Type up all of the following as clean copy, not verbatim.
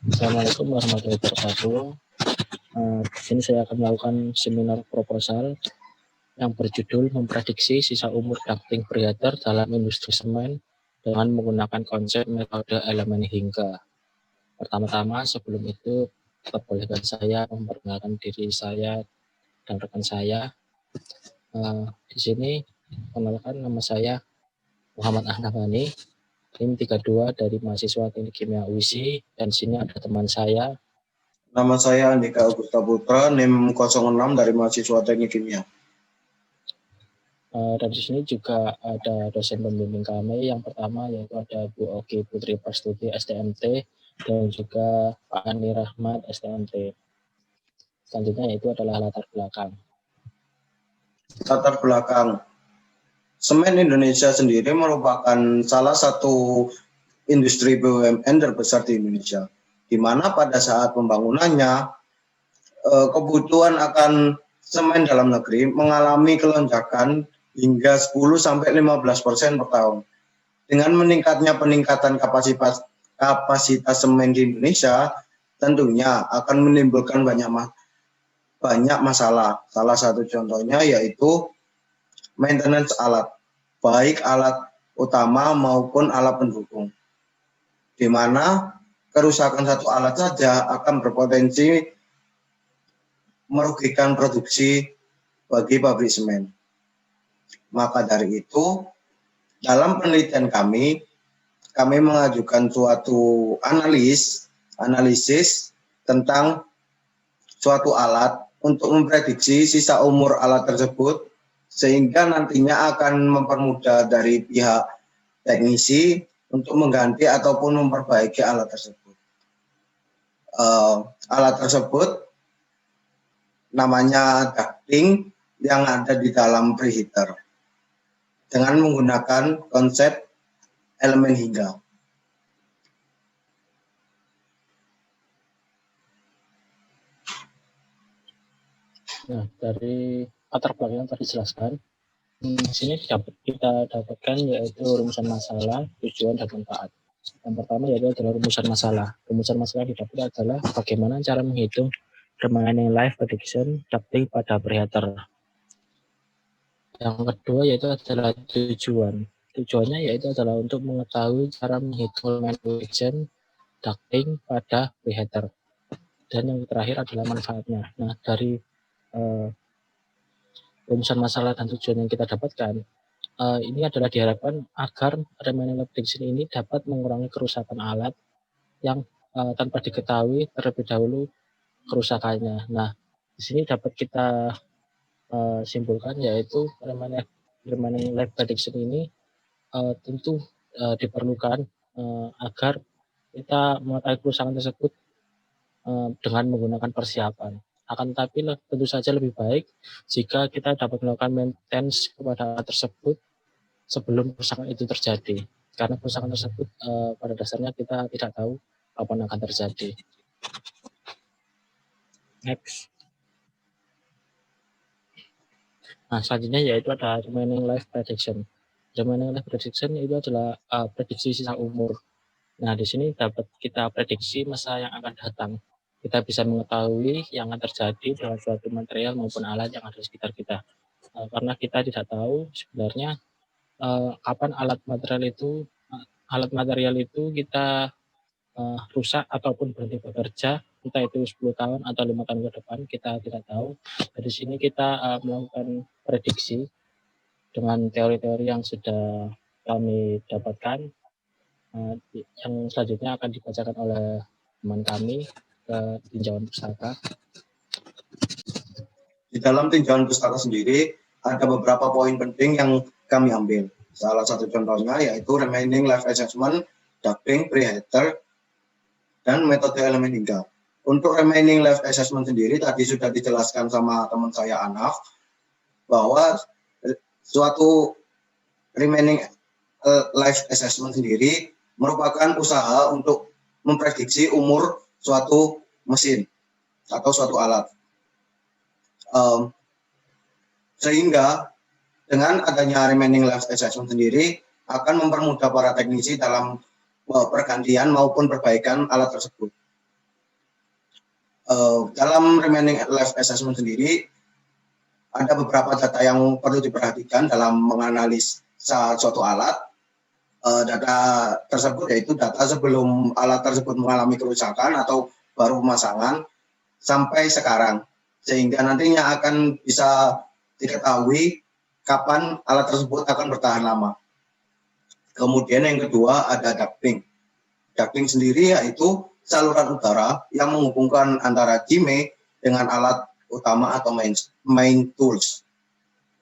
Assalamualaikum warahmatullahi wabarakatuh. Di sini saya akan melakukan seminar proposal yang berjudul memprediksi sisa umur ducting breather dalam industri semen dengan menggunakan konsep metode elemen hingga. Pertama-tama sebelum itu perbolehkan saya memperkenalkan diri saya dan rekan saya. Di sini kenalkan, nama saya Muhammad Ahnafani, tim 32 dari mahasiswa Teknik Kimia UISI, dan sini ada teman saya. Nama saya Andika Augusta Putra, NIM 06 dari mahasiswa Teknik Kimia. Dan di sini juga ada dosen pembimbing kami. Yang pertama yaitu ada Bu Oki Putri Prastuti STMT dan juga Pak Ani Rahmat STMT. Selanjutnya yaitu adalah latar belakang. Latar belakang. Semen Indonesia sendiri merupakan salah satu industri BUMN terbesar di Indonesia, di mana pada saat pembangunannya kebutuhan akan semen dalam negeri mengalami kelonjakan hingga 10-15% per tahun. Dengan peningkatan kapasitas semen di Indonesia, tentunya akan menimbulkan banyak masalah. Salah satu contohnya yaitu maintenance alat, baik alat utama maupun alat pendukung, di mana kerusakan satu alat saja akan berpotensi merugikan produksi bagi pabrik semen. Maka dari itu, dalam penelitian kami mengajukan suatu analisis tentang suatu alat untuk memprediksi sisa umur alat tersebut, sehingga nantinya akan mempermudah dari pihak teknisi untuk mengganti ataupun memperbaiki alat tersebut. Alat tersebut namanya ducting yang ada di dalam preheater dengan menggunakan konsep elemen hingga. Nah, dari latar belakang yang tadi dijelaskan, di sini kita dapatkan yaitu rumusan masalah, tujuan, dan manfaat. Yang pertama yaitu adalah rumusan masalah. Rumusan masalah yang didapat adalah bagaimana cara menghitung remaining life prediction ducting pada breather. Yang kedua yaitu adalah tujuan. Tujuannya yaitu adalah untuk mengetahui cara menghitung remaining prediction ducting pada breather. Dan yang terakhir adalah manfaatnya. Nah, dari rumusan masalah dan tujuan yang kita dapatkan, ini adalah diharapkan agar remaining life prediction ini dapat mengurangi kerusakan alat yang tanpa diketahui terlebih dahulu kerusakannya. Nah, di sini dapat kita simpulkan yaitu remaining life prediction ini tentu diperlukan agar kita mengetahui kerusakan tersebut dengan menggunakan persiapan. Akan tetapi tentu saja lebih baik jika kita dapat melakukan maintenance kepada alat tersebut sebelum kerusakan itu terjadi. Karena kerusakan tersebut pada dasarnya kita tidak tahu kapan akan terjadi. Next. Nah, selanjutnya yaitu ada remaining life prediction. Remaining life prediction itu adalah prediksi sisa umur. Nah, di sini dapat kita prediksi masa yang akan datang. Kita bisa mengetahui yang akan terjadi dengan suatu material maupun alat yang ada di sekitar kita. Karena kita tidak tahu sebenarnya kapan alat material itu kita rusak ataupun berhenti bekerja, entah itu 10 tahun atau 5 tahun ke depan, kita tidak tahu. Dari sini kita melakukan prediksi dengan teori-teori yang sudah kami dapatkan, yang selanjutnya akan dibacakan oleh teman kami ke tinjauan pustaka. Di dalam tinjauan pustaka sendiri ada beberapa poin penting yang kami ambil. Salah satu contohnya yaitu remaining life assessment, ducting, preheater, dan metode elemen hingga. Untuk remaining life assessment sendiri tadi sudah dijelaskan sama teman saya Anaf bahwa suatu remaining life assessment sendiri merupakan usaha untuk memprediksi umur suatu mesin atau suatu alat. Sehingga dengan adanya remaining life assessment sendiri akan mempermudah para teknisi dalam pergantian maupun perbaikan alat tersebut. Dalam remaining life assessment sendiri, ada beberapa data yang perlu diperhatikan dalam menganalisa suatu alat. Data tersebut yaitu data sebelum alat tersebut mengalami kerusakan atau baru pemasangan sampai sekarang, sehingga nantinya akan bisa diketahui kapan alat tersebut akan bertahan lama. Kemudian yang kedua ada ducting. Ducting sendiri yaitu saluran udara yang menghubungkan antara GIME dengan alat utama atau main tools.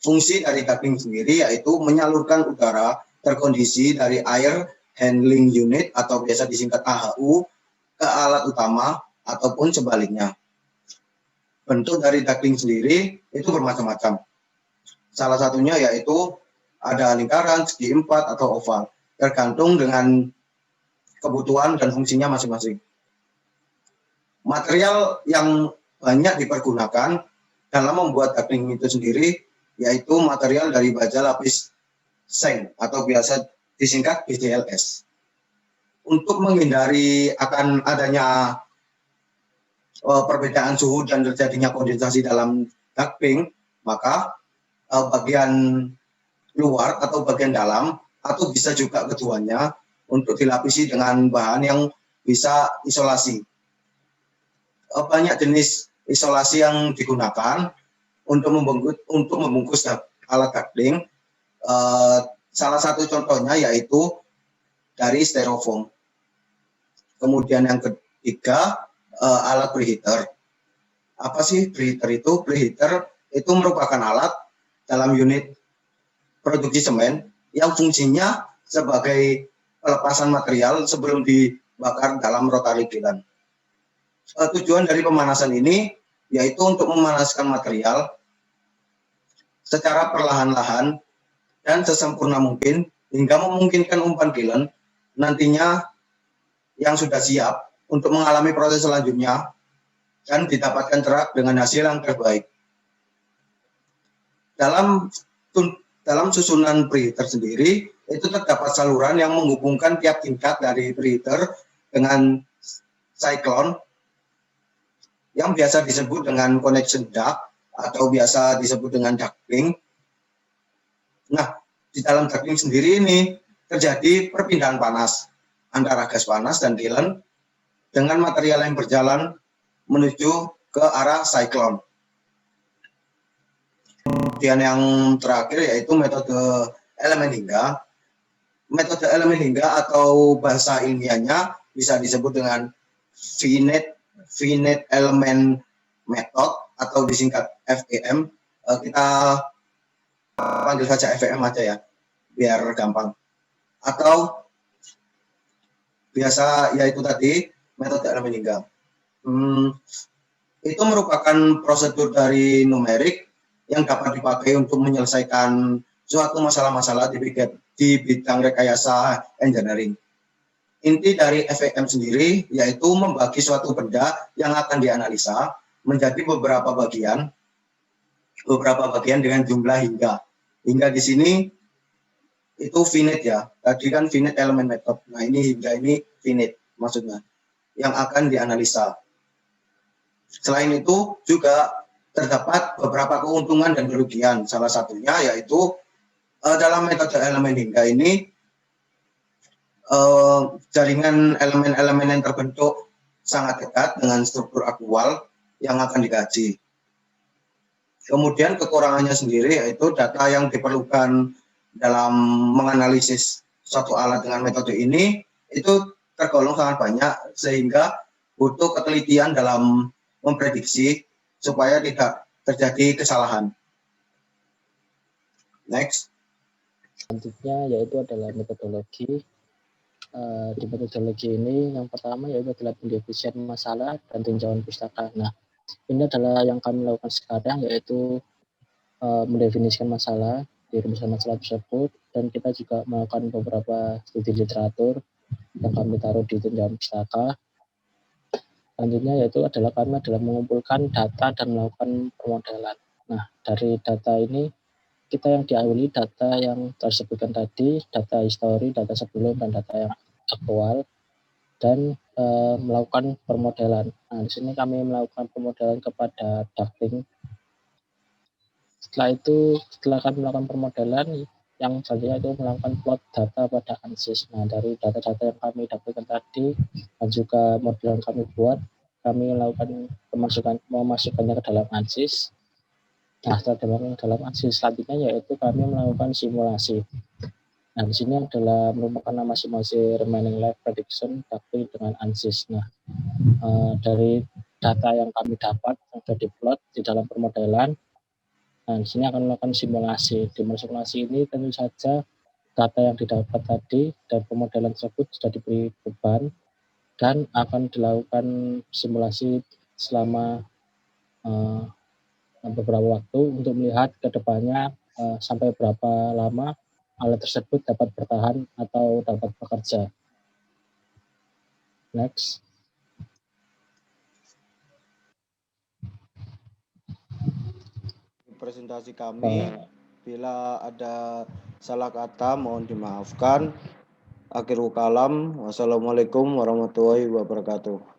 Fungsi dari ducting sendiri yaitu menyalurkan udara terkondisi dari air handling unit atau biasa disingkat AHU ke alat utama ataupun sebaliknya. Bentuk dari ducting sendiri itu bermacam-macam. Salah satunya yaitu ada lingkaran, segi empat, atau oval, tergantung dengan kebutuhan dan fungsinya masing-masing. Material yang banyak dipergunakan dalam membuat ducting itu sendiri yaitu material dari baja lapis seng atau biasa disingkat BDLS. Untuk menghindari akan adanya perbedaan suhu dan terjadinya kondensasi dalam ducting, maka bagian luar atau bagian dalam atau bisa juga keduanya untuk dilapisi dengan bahan yang bisa isolasi. Banyak jenis isolasi yang digunakan untuk membungkus alat ducting. Salah satu contohnya yaitu dari styrofoam. Kemudian yang ketiga, alat preheater. Apa sih preheater itu? Preheater itu merupakan alat dalam unit produksi semen yang fungsinya sebagai pelepasan material sebelum dibakar dalam rotary kiln. Tujuan dari pemanasan ini yaitu untuk memanaskan material secara perlahan-lahan dan sesempurna mungkin hingga memungkinkan umpan kiln nantinya yang sudah siap untuk mengalami proses selanjutnya dan didapatkan cerak dengan hasil yang terbaik. Dalam susunan preheater sendiri itu terdapat saluran yang menghubungkan tiap tingkat dari preheater dengan cyclone yang biasa disebut dengan connection duct atau biasa disebut dengan ducting. Nah, di dalam ducting sendiri ini terjadi perpindahan panas antara gas panas dan kiln dengan material yang berjalan menuju ke arah cyclone. Kemudian yang terakhir yaitu metode elemen hingga. Metode elemen hingga atau bahasa ilmiahnya bisa disebut dengan finite element method atau disingkat FEM. Kita panggil saja FEM aja ya, biar gampang. Atau biasa yaitu tadi metode elemen hingga. Itu merupakan prosedur dari numerik yang dapat dipakai untuk menyelesaikan suatu masalah-masalah di bidang rekayasa engineering. Inti dari FEM sendiri yaitu membagi suatu benda yang akan dianalisa menjadi beberapa bagian dengan jumlah hingga. Hingga di sini itu finite ya. Tadi kan finite element method. Nah, ini hingga ini finite maksudnya yang akan dianalisa. Selain itu juga terdapat beberapa keuntungan dan kerugian. Salah satunya yaitu dalam metode elemen hingga ini jaringan elemen-elemen yang terbentuk sangat dekat dengan struktur aktual yang akan dikaji. Kemudian kekurangannya sendiri yaitu data yang diperlukan dalam menganalisis suatu alat dengan metode ini itu tergolong sangat banyak sehingga butuh ketelitian dalam memprediksi supaya tidak terjadi kesalahan. Next. Selanjutnya yaitu adalah metodologi. Di metodologi ini yang pertama yaitu adalah pendefinisian masalah dan tinjauan pustaka. Nah, ini adalah yang kami lakukan sekarang yaitu mendefinisikan masalah, dirumuskan masalah tersebut, dan kita juga melakukan beberapa studi literatur yang kami taruh di tinjauan pustaka. Selanjutnya yaitu adalah kami mengumpulkan data dan melakukan pemodelan. Nah, dari data ini kita yang diawali data yang tersebutkan tadi, data histori, data sebelum, dan data yang aktual. dan melakukan permodelan. Nah, di sini kami melakukan permodelan kepada ducting. Setelah kami melakukan permodelan, yang selanjutnya itu melakukan plot data pada ANSYS. Nah, dari data-data yang kami dapatkan tadi dan juga model yang kami buat, kami melakukan memasukkannya ke dalam ANSYS. Nah, setelah dalam ANSYS selanjutnya yaitu kami melakukan simulasi. Nah, di sini adalah merupakan nama simulasi remaining life prediction ducting dengan ANSYS. Nah, dari data yang kami dapat sudah diplot di dalam permodelan. Nah, di sini akan melakukan simulasi. Di simulasi ini tentu saja data yang didapat tadi dan pemodelan tersebut sudah diberi beban dan akan dilakukan simulasi selama beberapa waktu untuk melihat ke depannya sampai berapa lama alat tersebut dapat bertahan atau dapat bekerja. Next. Presentasi kami, bila ada salah kata mohon dimaafkan. Akhirul kalam, wassalamualaikum warahmatullahi wabarakatuh.